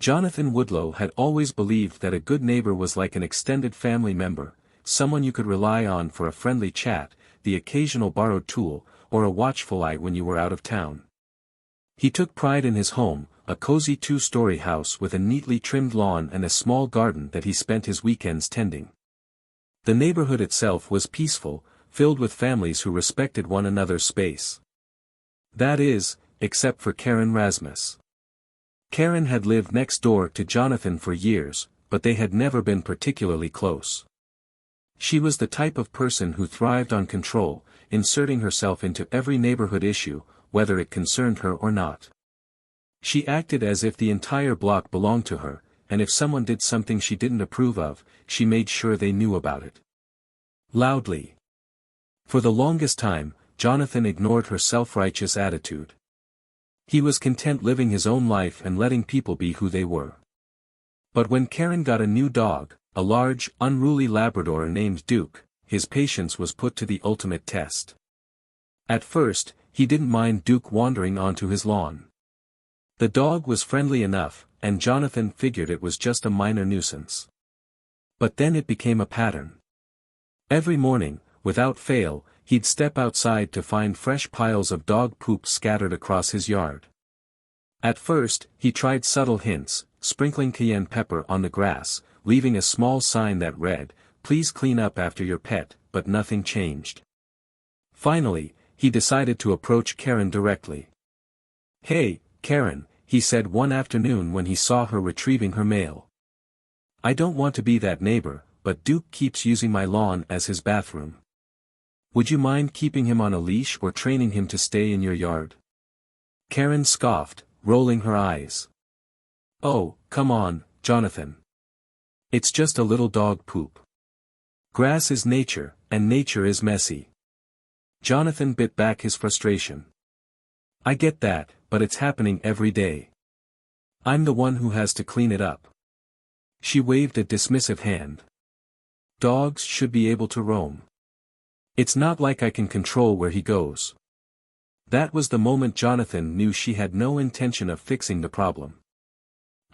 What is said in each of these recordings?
Jonathan Woodlow had always believed that a good neighbor was like an extended family member, someone you could rely on for a friendly chat, the occasional borrowed tool, or a watchful eye when you were out of town. He took pride in his home, a cozy two-story house with a neatly trimmed lawn and a small garden that he spent his weekends tending. The neighborhood itself was peaceful, filled with families who respected one another's space. That is, except for Karen Rasmus. Karen had lived next door to Jonathan for years, but they had never been particularly close. She was the type of person who thrived on control, inserting herself into every neighborhood issue, whether it concerned her or not. She acted as if the entire block belonged to her, and if someone did something she didn't approve of, she made sure they knew about it. Loudly. For the longest time, Jonathan ignored her self-righteous attitude. He was content living his own life and letting people be who they were. But when Karen got a new dog, a large, unruly Labrador named Duke, his patience was put to the ultimate test. At first, he didn't mind Duke wandering onto his lawn. The dog was friendly enough, and Jonathan figured it was just a minor nuisance. But then it became a pattern. Every morning, without fail, he'd step outside to find fresh piles of dog poop scattered across his yard. At first, he tried subtle hints, sprinkling cayenne pepper on the grass, leaving a small sign that read, "Please clean up after your pet," but nothing changed. Finally, he decided to approach Karen directly. "Hey, Karen," he said one afternoon when he saw her retrieving her mail. "I don't want to be that neighbor, but Duke keeps using my lawn as his bathroom. Would you mind keeping him on a leash or training him to stay in your yard?" Karen scoffed, rolling her eyes. "Oh, come on, Jonathan. It's just a little dog poop. Grass is nature, and nature is messy." Jonathan bit back his frustration. "I get that, but it's happening every day. I'm the one who has to clean it up." She waved a dismissive hand. "Dogs should be able to roam. It's not like I can control where he goes." That was the moment Jonathan knew she had no intention of fixing the problem.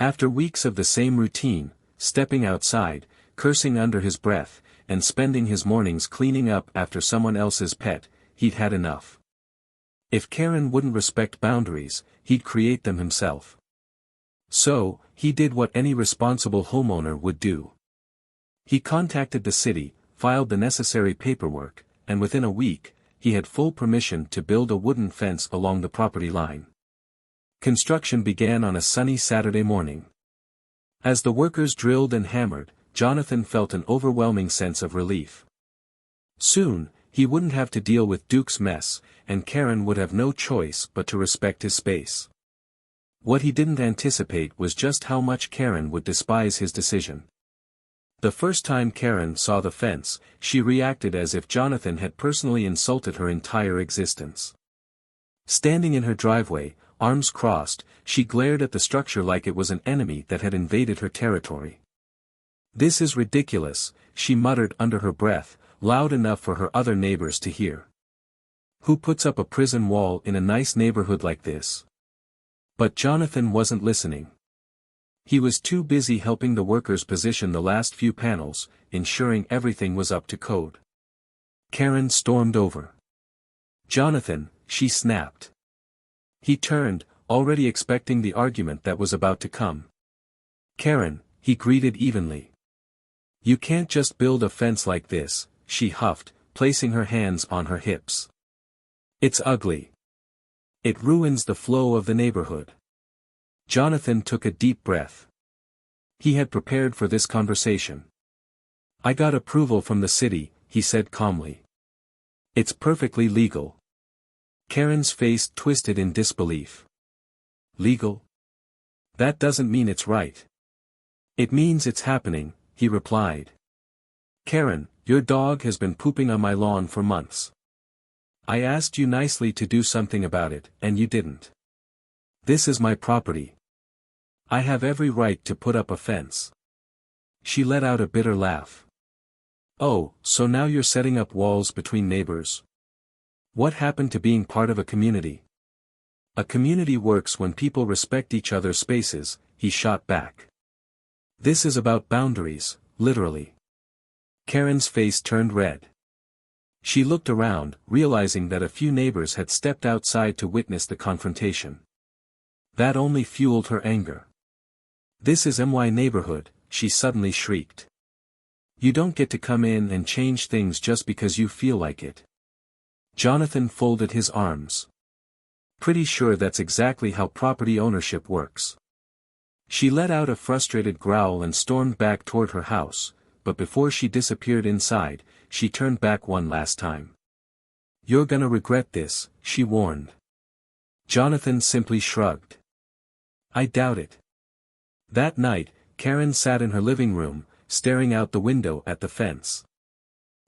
After weeks of the same routine, stepping outside, cursing under his breath, and spending his mornings cleaning up after someone else's pet, he'd had enough. If Karen wouldn't respect boundaries, he'd create them himself. So, he did what any responsible homeowner would do. He contacted the city, filed the necessary paperwork, and within a week, he had full permission to build a wooden fence along the property line. Construction began on a sunny Saturday morning. As the workers drilled and hammered, Jonathan felt an overwhelming sense of relief. Soon, he wouldn't have to deal with Duke's mess, and Karen would have no choice but to respect his space. What he didn't anticipate was just how much Karen would despise his decision. The first time Karen saw the fence, she reacted as if Jonathan had personally insulted her entire existence. Standing in her driveway, arms crossed, she glared at the structure like it was an enemy that had invaded her territory. "This is ridiculous," she muttered under her breath, loud enough for her other neighbors to hear. "Who puts up a prison wall in a nice neighborhood like this?" But Jonathan wasn't listening. He was too busy helping the workers position the last few panels, ensuring everything was up to code. Karen stormed over. "Jonathan," she snapped. He turned, already expecting the argument that was about to come. "Karen," he greeted evenly. "You can't just build a fence like this," she huffed, placing her hands on her hips. "It's ugly. It ruins the flow of the neighborhood." Jonathan took a deep breath. He had prepared for this conversation. "I got approval from the city," he said calmly. "It's perfectly legal." Karen's face twisted in disbelief. "Legal? That doesn't mean it's right." "It means it's happening," he replied. "Karen, your dog has been pooping on my lawn for months. I asked you nicely to do something about it, and you didn't. This is my property. I have every right to put up a fence." She let out a bitter laugh. "Oh, so now you're setting up walls between neighbors? What happened to being part of a community?" "A community works when people respect each other's spaces," he shot back. This is about boundaries, literally. Karen's face turned red. She looked around, realizing that a few neighbors had stepped outside to witness the confrontation. That only fueled her anger. "This is my neighborhood," she suddenly shrieked. "You don't get to come in and change things just because you feel like it." Jonathan folded his arms. "Pretty sure that's exactly how property ownership works." She let out a frustrated growl and stormed back toward her house, but before she disappeared inside, she turned back one last time. "You're gonna regret this," she warned. Jonathan simply shrugged. "I doubt it." That night, Karen sat in her living room, staring out the window at the fence.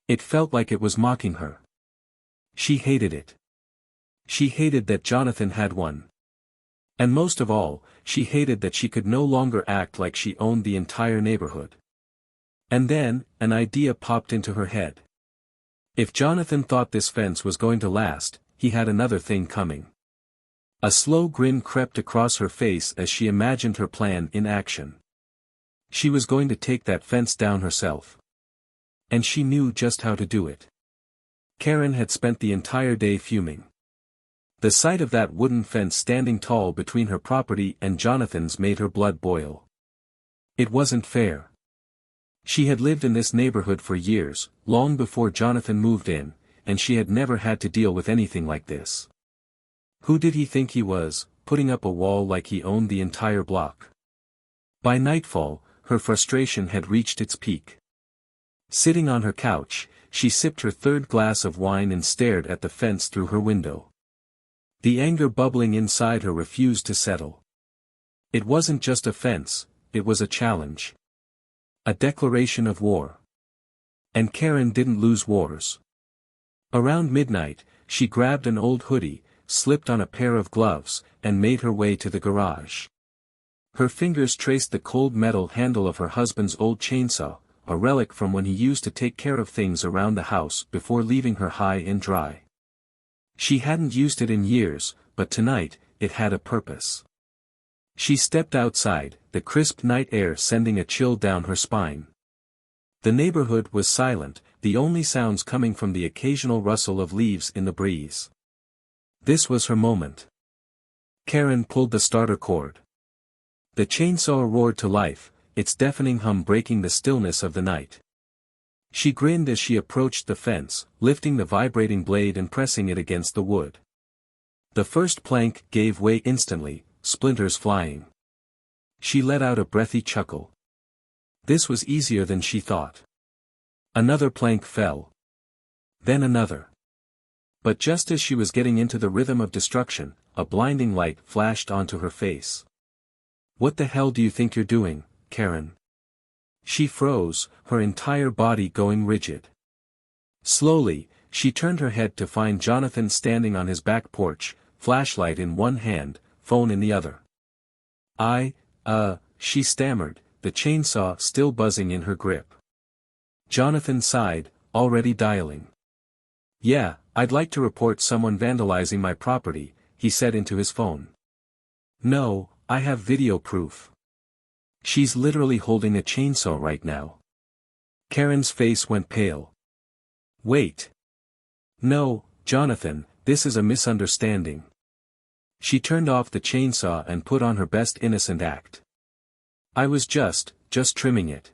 It felt like it was mocking her. She hated it. She hated that Jonathan had one. And most of all, she hated that she could no longer act like she owned the entire neighborhood. And then, an idea popped into her head. If Jonathan thought this fence was going to last, he had another thing coming. A slow grin crept across her face as she imagined her plan in action. She was going to take that fence down herself. And she knew just how to do it. Karen had spent the entire day fuming. The sight of that wooden fence standing tall between her property and Jonathan's made her blood boil. It wasn't fair. She had lived in this neighborhood for years, long before Jonathan moved in, and she had never had to deal with anything like this. Who did he think he was, putting up a wall like he owned the entire block? By nightfall, her frustration had reached its peak. Sitting on her couch, she sipped her third glass of wine and stared at the fence through her window. The anger bubbling inside her refused to settle. It wasn't just a fence, it was a challenge. A declaration of war. And Karen didn't lose wars. Around midnight, she grabbed an old hoodie, slipped on a pair of gloves, and made her way to the garage. Her fingers traced the cold metal handle of her husband's old chainsaw, a relic from when he used to take care of things around the house before leaving her high and dry. She hadn't used it in years, but tonight, it had a purpose. She stepped outside, the crisp night air sending a chill down her spine. The neighborhood was silent, the only sounds coming from the occasional rustle of leaves in the breeze. This was her moment. Karen pulled the starter cord. The chainsaw roared to life, its deafening hum breaking the stillness of the night. She grinned as she approached the fence, lifting the vibrating blade and pressing it against the wood. The first plank gave way instantly, splinters flying. She let out a breathy chuckle. This was easier than she thought. Another plank fell. Then another. But just as she was getting into the rhythm of destruction, a blinding light flashed onto her face. "What the hell do you think you're doing, Karen?" She froze, her entire body going rigid. Slowly, she turned her head to find Jonathan standing on his back porch, flashlight in one hand, phone in the other. She stammered, the chainsaw still buzzing in her grip. Jonathan sighed, already dialing. "Yeah, I'd like to report someone vandalizing my property," he said into his phone. "No, I have video proof." She's literally holding a chainsaw right now. Karen's face went pale. "Wait. No, Jonathan, this is a misunderstanding." She turned off the chainsaw and put on her best innocent act. "I was just trimming it.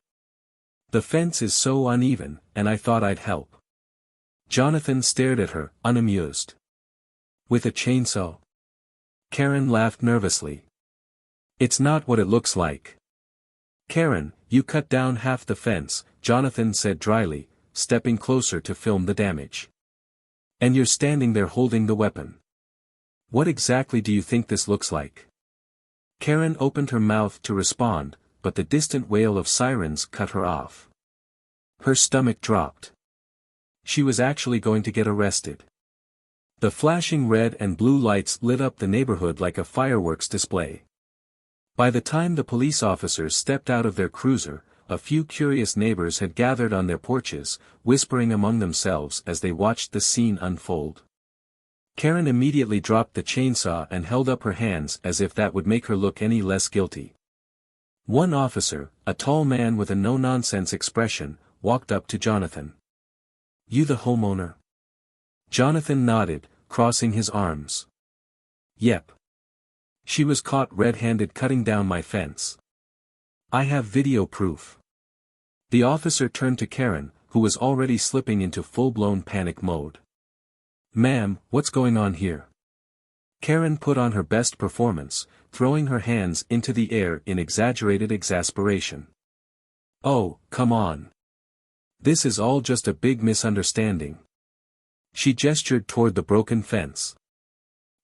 The fence is so uneven, and I thought I'd help." Jonathan stared at her, unamused. "With a chainsaw?" Karen laughed nervously. "It's not what it looks like." "Karen, you cut down half the fence," Jonathan said dryly, stepping closer to film the damage. "And you're standing there holding the weapon. What exactly do you think this looks like?" Karen opened her mouth to respond, but the distant wail of sirens cut her off. Her stomach dropped. She was actually going to get arrested. The flashing red and blue lights lit up the neighborhood like a fireworks display. By the time the police officers stepped out of their cruiser, a few curious neighbors had gathered on their porches, whispering among themselves as they watched the scene unfold. Karen immediately dropped the chainsaw and held up her hands as if that would make her look any less guilty. One officer, a tall man with a no-nonsense expression, walked up to Jonathan. "You the homeowner?" Jonathan nodded, crossing his arms. "Yep. She was caught red-handed cutting down my fence. I have video proof." The officer turned to Karen, who was already slipping into full-blown panic mode. "Ma'am, what's going on here?" Karen put on her best performance, throwing her hands into the air in exaggerated exasperation. "Oh, come on. This is all just a big misunderstanding." She gestured toward the broken fence.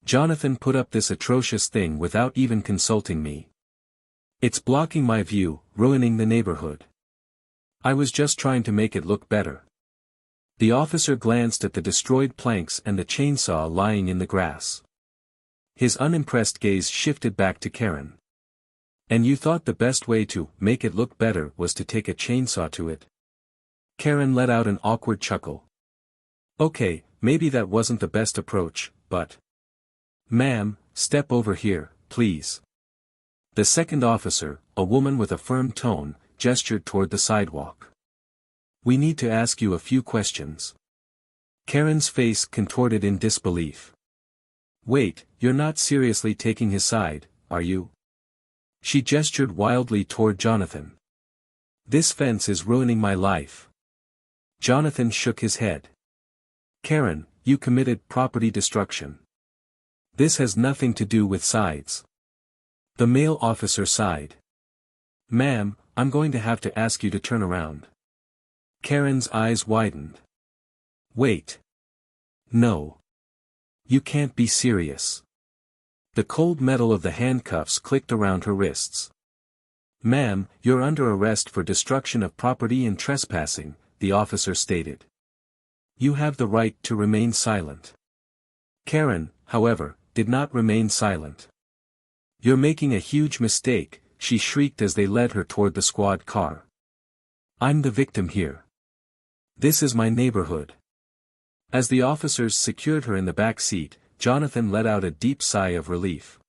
"Jonathan put up this atrocious thing without even consulting me. It's blocking my view, ruining the neighborhood. I was just trying to make it look better." The officer glanced at the destroyed planks and the chainsaw lying in the grass. His unimpressed gaze shifted back to Karen. "And you thought the best way to make it look better was to take a chainsaw to it?" Karen let out an awkward chuckle. "Okay, maybe that wasn't the best approach, but—" "Ma'am, step over here, please." The second officer, a woman with a firm tone, gestured toward the sidewalk. "We need to ask you a few questions." Karen's face contorted in disbelief. "Wait, you're not seriously taking his side, are you?" She gestured wildly toward Jonathan. "This fence is ruining my life." Jonathan shook his head. "Karen, you committed property destruction. This has nothing to do with sides." The male officer sighed. "Ma'am, I'm going to have to ask you to turn around." Karen's eyes widened. "Wait. No. You can't be serious." The cold metal of the handcuffs clicked around her wrists. "Ma'am, you're under arrest for destruction of property and trespassing," the officer stated. "You have the right to remain silent." Karen, however, did not remain silent. "You're making a huge mistake," she shrieked as they led her toward the squad car. "I'm the victim here. This is my neighborhood." As the officers secured her in the back seat, Jonathan let out a deep sigh of relief.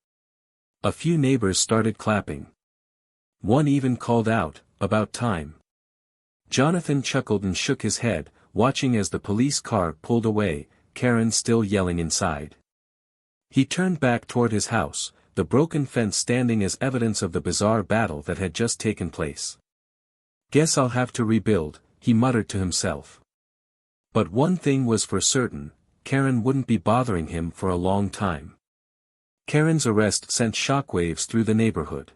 A few neighbors started clapping. One even called out, "About time." Jonathan chuckled and shook his head, watching as the police car pulled away, Karen still yelling inside. He turned back toward his house, the broken fence standing as evidence of the bizarre battle that had just taken place. "Guess I'll have to rebuild," he muttered to himself. But one thing was for certain, Karen wouldn't be bothering him for a long time. Karen's arrest sent shockwaves through the neighborhood.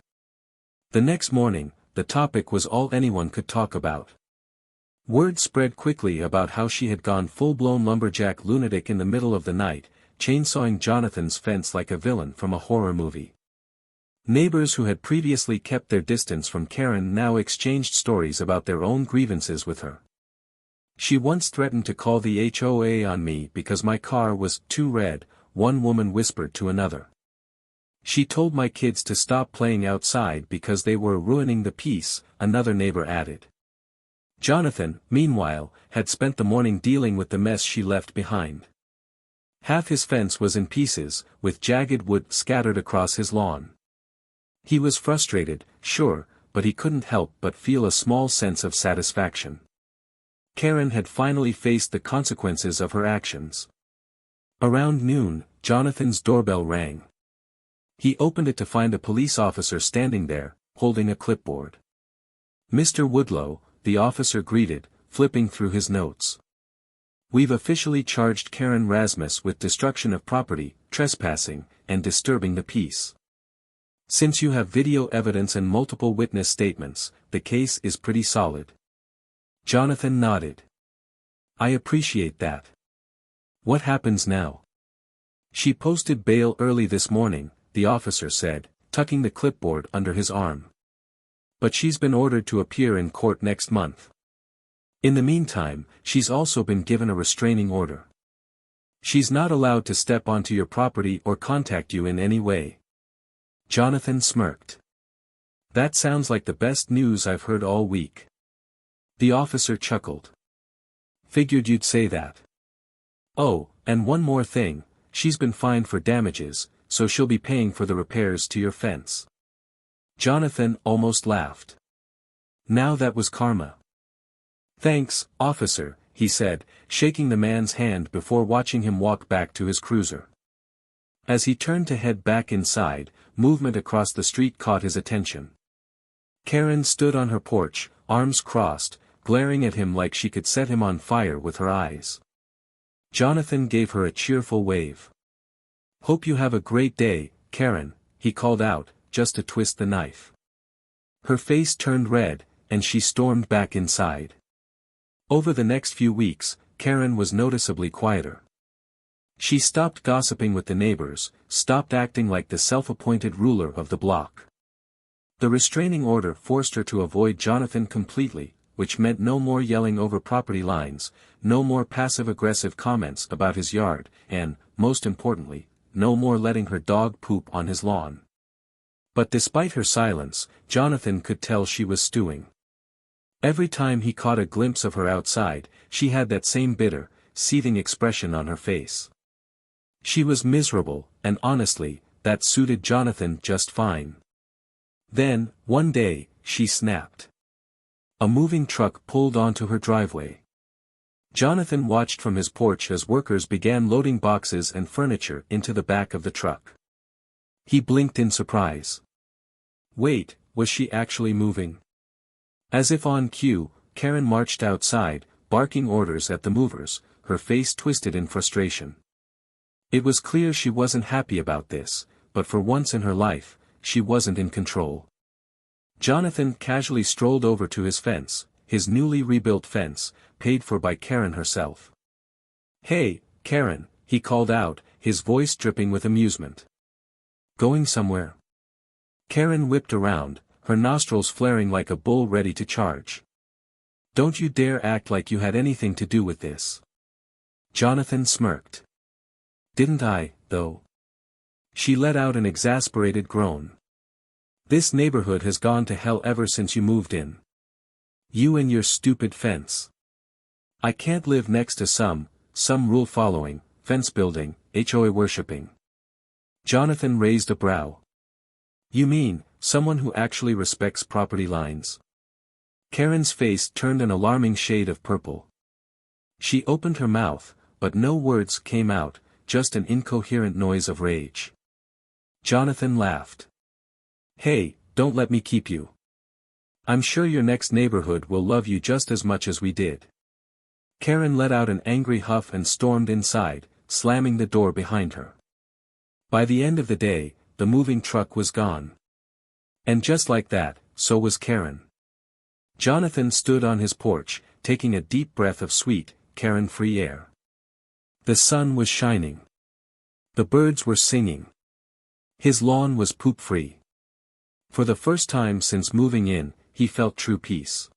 The next morning, the topic was all anyone could talk about. Word spread quickly about how she had gone full-blown lumberjack lunatic in the middle of the night, chainsawing Jonathan's fence like a villain from a horror movie. Neighbors who had previously kept their distance from Karen now exchanged stories about their own grievances with her. "She once threatened to call the HOA on me because my car was too red," one woman whispered to another. "She told my kids to stop playing outside because they were ruining the peace," another neighbor added. Jonathan, meanwhile, had spent the morning dealing with the mess she left behind. Half his fence was in pieces, with jagged wood scattered across his lawn. He was frustrated, sure, but he couldn't help but feel a small sense of satisfaction. Karen had finally faced the consequences of her actions. Around noon, Jonathan's doorbell rang. He opened it to find a police officer standing there, holding a clipboard. "Mr. Woodlow," the officer greeted, flipping through his notes. "We've officially charged Karen Rasmus with destruction of property, trespassing, and disturbing the peace. Since you have video evidence and multiple witness statements, the case is pretty solid." Jonathan nodded. "I appreciate that. What happens now?" "She posted bail early this morning," the officer said, tucking the clipboard under his arm. "But she's been ordered to appear in court next month. In the meantime, she's also been given a restraining order. She's not allowed to step onto your property or contact you in any way." Jonathan smirked. "That sounds like the best news I've heard all week." The officer chuckled. "Figured you'd say that. Oh, and one more thing, she's been fined for damages, so she'll be paying for the repairs to your fence." Jonathan almost laughed. Now that was karma. "Thanks, officer," he said, shaking the man's hand before watching him walk back to his cruiser. As he turned to head back inside, movement across the street caught his attention. Karen stood on her porch, arms crossed, glaring at him like she could set him on fire with her eyes. Jonathan gave her a cheerful wave. "Hope you have a great day, Karen," he called out, just to twist the knife. Her face turned red, and she stormed back inside. Over the next few weeks, Karen was noticeably quieter. She stopped gossiping with the neighbors, stopped acting like the self-appointed ruler of the block. The restraining order forced her to avoid Jonathan completely, which meant no more yelling over property lines, no more passive-aggressive comments about his yard, and, most importantly, no more letting her dog poop on his lawn. But despite her silence, Jonathan could tell she was stewing. Every time he caught a glimpse of her outside, she had that same bitter, seething expression on her face. She was miserable, and honestly, that suited Jonathan just fine. Then, one day, she snapped. A moving truck pulled onto her driveway. Jonathan watched from his porch as workers began loading boxes and furniture into the back of the truck. He blinked in surprise. Wait, was she actually moving? As if on cue, Karen marched outside, barking orders at the movers, her face twisted in frustration. It was clear she wasn't happy about this, but for once in her life, she wasn't in control. Jonathan casually strolled over to his fence, his newly rebuilt fence, paid for by Karen herself. "Hey, Karen," he called out, his voice dripping with amusement. "Going somewhere?" Karen whipped around, her nostrils flaring like a bull ready to charge. "Don't you dare act like you had anything to do with this." Jonathan smirked. "Didn't I, though?" She let out an exasperated groan. "This neighborhood has gone to hell ever since you moved in. You and your stupid fence. I can't live next to some rule-following, fence-building, HOA worshipping." Jonathan raised a brow. "You mean, someone who actually respects property lines?" Karen's face turned an alarming shade of purple. She opened her mouth, but no words came out, just an incoherent noise of rage. Jonathan laughed. "Hey, don't let me keep you. I'm sure your next neighborhood will love you just as much as we did." Karen let out an angry huff and stormed inside, slamming the door behind her. By the end of the day, the moving truck was gone. And just like that, so was Karen. Jonathan stood on his porch, taking a deep breath of sweet, Karen-free air. The sun was shining. The birds were singing. His lawn was poop-free. For the first time since moving in, he felt true peace.